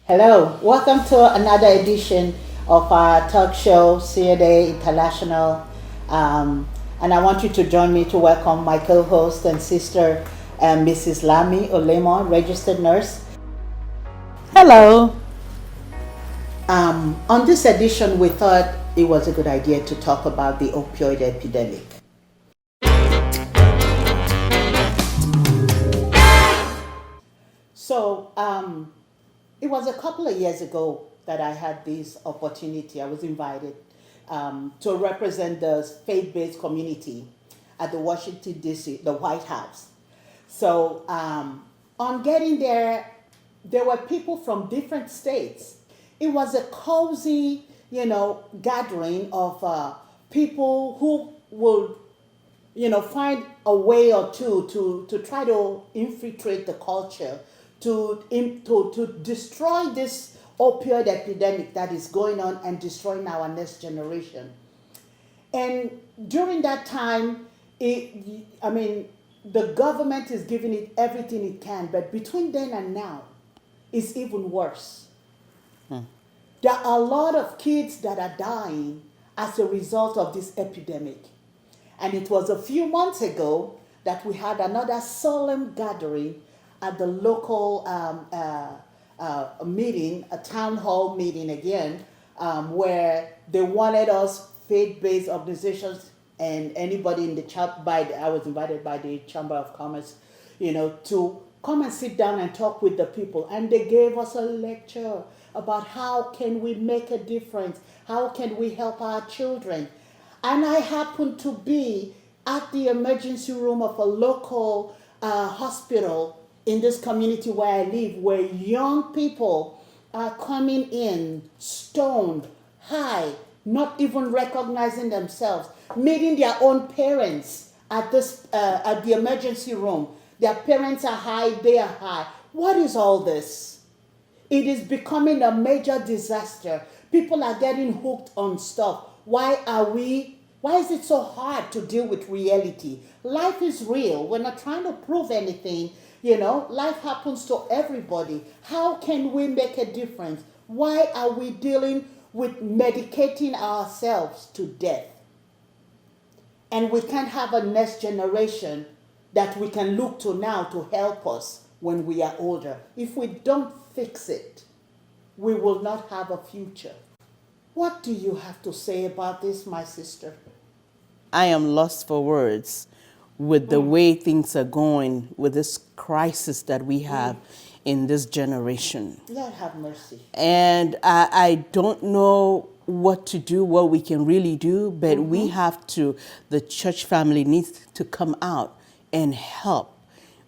Hello, welcome to another edition of our talk show, CNA International. And I want you to join me to welcome my co-host and sister, Mrs. Lami Olemo, registered nurse. Hello. On this edition, we thought it was a good idea to talk about the opioid epidemic. So, it was a couple of years ago that I had this opportunity. I was invited to represent the faith-based community at the Washington, D.C., the White House. So on getting there, there were people from different states. It was a cozy, gathering of people who would, find a way or two to try to infiltrate the culture, to destroy this opioid epidemic that is going on and destroying our next generation. And during that time, the government is giving it everything it can, but between then and now, it's even worse. There are a lot of kids that are dying as a result of this epidemic. And it was a few months ago that we had another solemn gathering at the local meeting, a town hall meeting again, where they wanted us faith-based organizations and anybody in the I was invited by the Chamber of Commerce, to come and sit down and talk with the people. And they gave us a lecture about how can we make a difference, how can we help our children. And I happened to be at the emergency room of a local hospital in this community where I live, where young people are coming in stoned, high, not even recognizing themselves, meeting their own parents at the emergency room. Their parents are high, they are high. What is all this? It is becoming a major disaster. People are getting hooked on stuff. Why is it so hard to deal with reality? Life is real. We're not trying to prove anything. Life happens to everybody. How can we make a difference? Why are we dealing with medicating ourselves to death? And we can't have a next generation that we can look to now to help us when we are older. If we don't fix it, we will not have a future. What do you have to say about this, my sister? I am lost for words with the way things are going with this crisis that we have in this generation. Lord have mercy. And I don't know what to do, what we can really do, but we have to, the church family needs to come out and help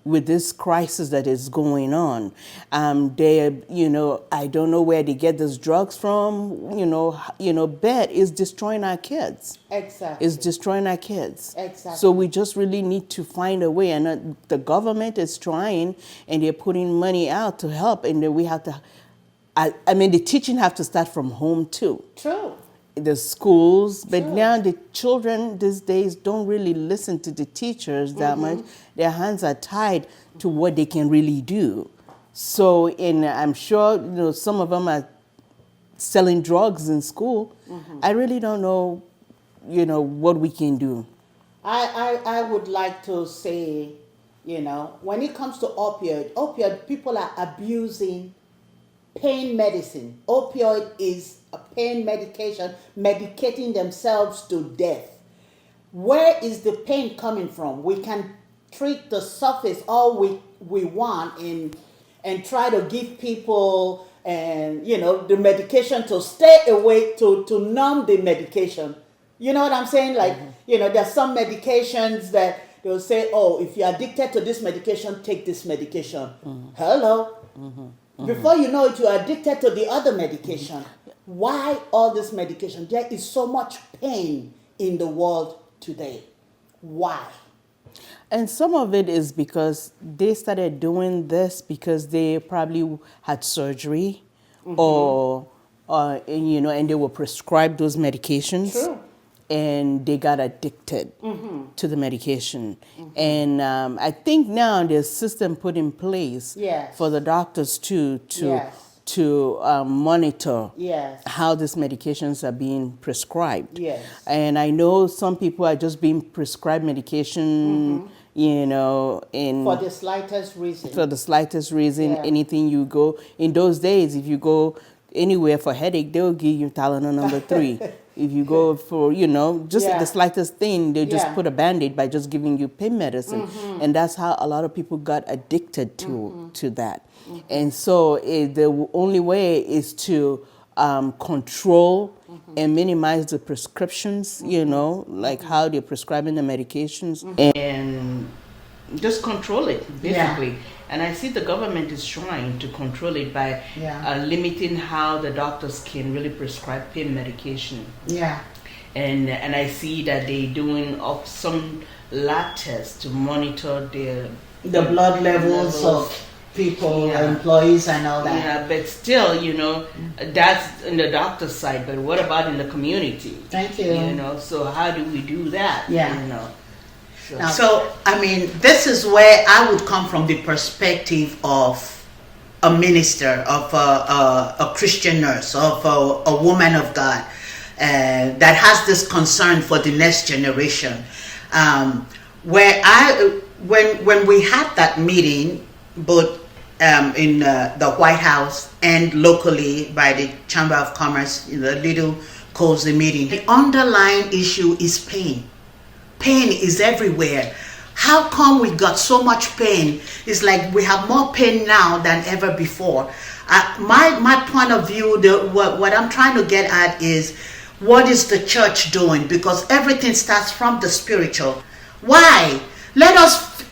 with this crisis that is going on. I don't know where they get these drugs from, but it's destroying our kids. Exactly. It's destroying our kids. Exactly. So we just really need to find a way, and the government is trying, and they're putting money out to help, and then we have to, the teaching have to start from home too. True. The schools, but True. now the children these days don't really listen to the teachers that much. Their hands are tied to what they can really do. So, and I'm sure some of them are selling drugs in school. I really don't know, what we can do. I would like to say, when it comes to opioid, people are abusing pain medicine. Opioid is a pain medication, medicating themselves to death. Where is the pain coming from? We can treat the surface all we want and try to give people the medication to stay away, to numb the medication. You know what I'm saying? Like, there's some medications that they'll say, oh, if you're addicted to this medication, take this medication. Hello. Before you know it, you're addicted to the other medication. Why all this medication? There is so much pain in the world today. Why? And some of it is because they started doing this because they probably had surgery or and they were prescribed those medications. True. And they got addicted to the medication. And I think now there's a system put in place Yes. for the doctors to Yes. to monitor Yes. how these medications are being prescribed. Yes. And I know some people are just being prescribed medication, you know, For the slightest reason. for the slightest reason. Yeah. Anything you go in those days, if you go anywhere for headache, they'll give you Tylenol number 3. If you go for, you know, just Yeah. the slightest thing, they just Yeah. put a Band-Aid by just giving you pain medicine. And that's how a lot of people got addicted to that. And so the only way is to control and minimize the prescriptions, you know, like how they're prescribing the medications, and just control it, basically. And I see the government is trying to control it by limiting how the doctors can really prescribe pain medication. Yeah. And I see that they're doing some lab tests to monitor The blood levels of people, employees, and all that. Yeah, but still, you know, that's in the doctor's side. But what about in the community? Thank you. You know, so how do we do that? Yeah. You know. So, I mean, this is where I would come from the perspective of a minister, of a Christian nurse, of a woman of God that has this concern for the next generation. When we had that meeting, both in the White House and locally by the Chamber of Commerce, in the little cozy meeting, the underlying issue is pain. Pain is everywhere. How come we got so much pain? It's like we have more pain now than ever before. My point of view, what I'm trying to get at is, what is the church doing? Because everything starts from the spiritual. Why?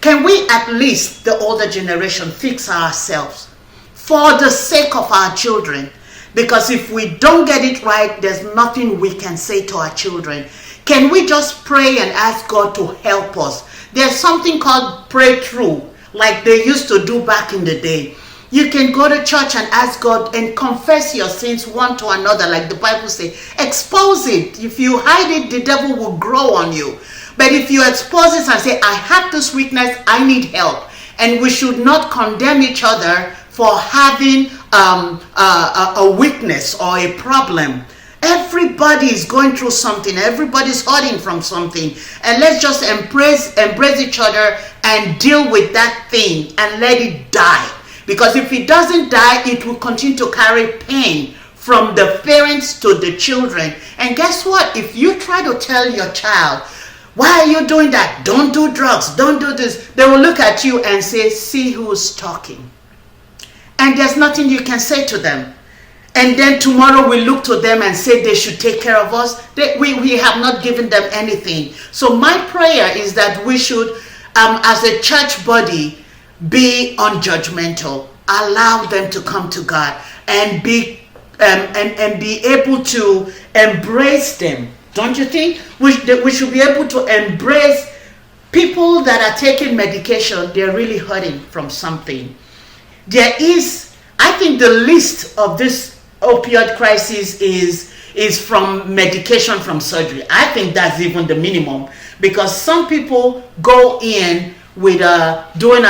Can we at least, the older generation, fix ourselves for the sake of our children? Because if we don't get it right, there's nothing we can say to our children. Can we just pray and ask God to help us? There's something called pray through, like they used to do back in the day. You can go to church and ask God and confess your sins one to another, like the Bible says. Expose it. If you hide it, the devil will grow on you. But if you expose it and say, I have this weakness, I need help. And we should not condemn each other for having a weakness or a problem. Everybody is going through something. Everybody's hurting from something. And let's just embrace each other and deal with that thing and let it die. Because if it doesn't die, it will continue to carry pain from the parents to the children. And guess what? If you try to tell your child, why are you doing that? Don't do drugs. Don't do this. They will look at you and say, see who's talking. And there's nothing you can say to them. And then tomorrow we look to them and say they should take care of us. We have not given them anything. So my prayer is that we should, as a church body, be unjudgmental. Allow them to come to God and be able to embrace them. Don't you think? We should be able to embrace people that are taking medication. They're really hurting from something. There is, I think the least of this opioid crisis is from medication from surgery. I think that's even the minimum, because some people go in with doing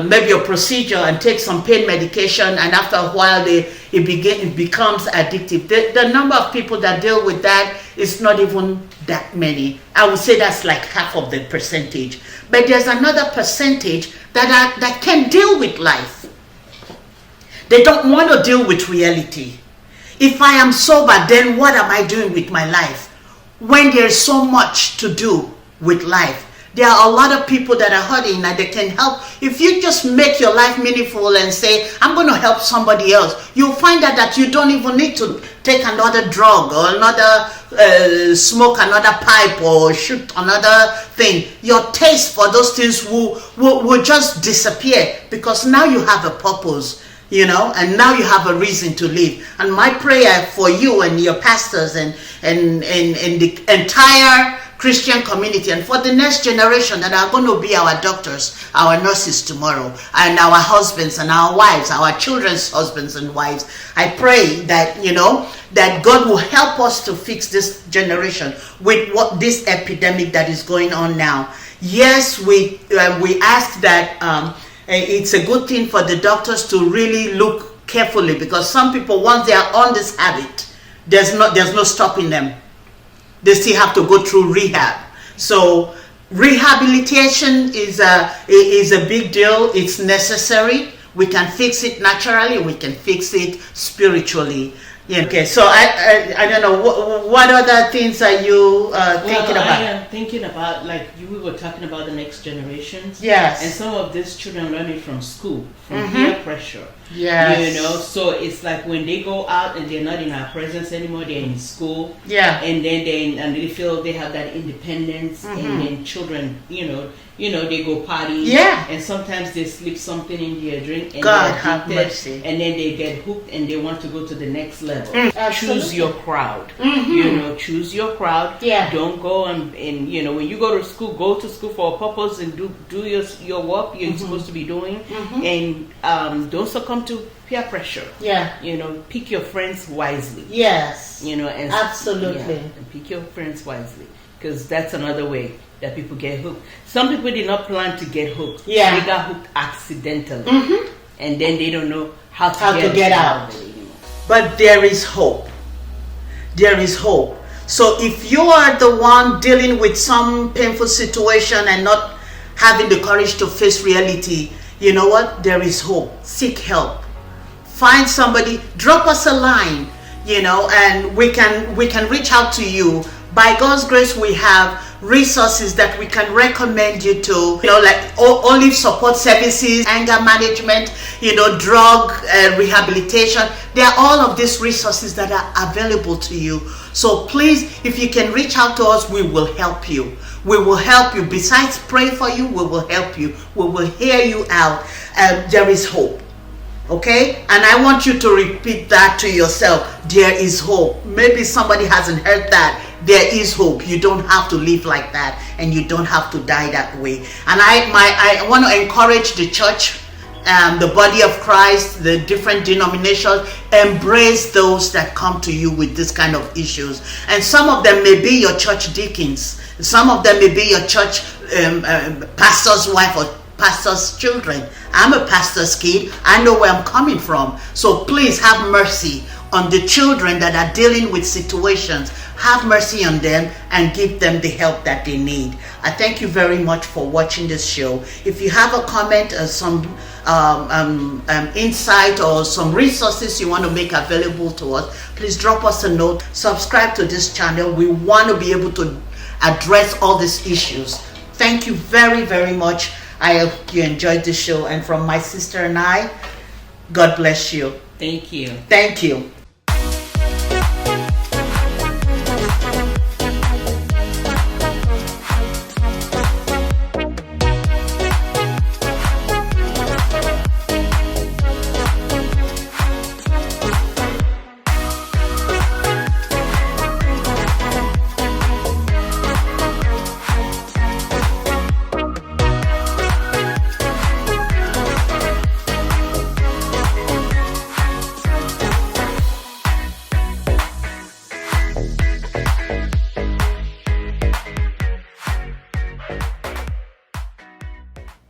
maybe a procedure and take some pain medication, and after a while it becomes addictive. The number of people that deal with that is not even that many. I would say that's like half of the percentage. But there's another percentage that can deal with life. They don't want to deal with reality. If I am sober, then what am I doing with my life? When there's so much to do with life. There are a lot of people that are hurting and they can help. If you just make your life meaningful and say, I'm going to help somebody else, you'll find out that you don't even need to take another drug or another smoke another pipe or shoot another thing. Your taste for those things will just disappear, because now you have a purpose. You know, and now you have a reason to live. And my prayer for you and your pastors and the entire Christian community, and for the next generation that are going to be our doctors, our nurses tomorrow, and our husbands and our wives, our children's husbands and wives, I pray that, you know, that God will help us to fix this generation with what this epidemic that is going on now. Yes, we ask that it's a good thing for the doctors to really look carefully, because some people, once they are on this habit, there's no stopping them. They still have to go through rehab. So rehabilitation is a big deal. It's necessary. We can fix it naturally. We can fix it spiritually. Yeah. Okay. So I don't know what other things are you thinking about? I am thinking about, like we were talking about the next generations. Yes. And some of these children learn it from school, from peer pressure. Yes. You know, so it's like when they go out and they're not in our presence anymore, they're in school. Yeah. And then they feel they have that independence, and then children, you know, they go party. Yeah. And sometimes they slip something in their drink, and God they're have addicted, mercy. and then they get hooked and they want to go to the next level. Choose Absolutely. your crowd. You know, choose your crowd. Yeah. Don't go and you know, when you go to school, go to school for a purpose and do your work you're supposed to be doing, and don't succumb to peer pressure. Yeah. You know, pick your friends wisely. Yes. You know, and Absolutely. and pick your friends wisely, because that's another way that people get hooked. Some people did not plan to get hooked. Yeah. They got hooked accidentally, and then they don't know how to get out. of it anymore. But there is hope. There is hope. So if you are the one dealing with some painful situation and not having the courage to face reality, you know what? There is hope. Seek help. Find somebody, drop us a line, you know, and we can reach out to you. By God's grace, we have resources that we can recommend you to, you know, like only support services, anger management, you know, drug rehabilitation. There are all of these resources that are available to you. So please, if you can reach out to us, we will help you. We will help you. Besides praying for you, we will help you. We will hear you out. There is hope. Okay? And I want you to repeat that to yourself. There is hope. Maybe somebody hasn't heard that. There is hope. You don't have to live like that, and you don't have to die that way. And I want to encourage the church, the body of Christ, the different denominations, embrace those that come to you with this kind of issues. And some of them may be your church deacons. Some of them may be your church pastor's wife or pastor's children. I'm a pastor's kid. I know where I'm coming from. So please have mercy on the children that are dealing with situations. Have mercy on them and give them the help that they need. I thank you very much for watching this show. If you have a comment or some insight or some resources you want to make available to us, please drop us a note. Subscribe to this channel. We want to be able to address all these issues. Thank you very, very much. I hope you enjoyed the show. And from my sister and I, God bless you. Thank you. Thank you.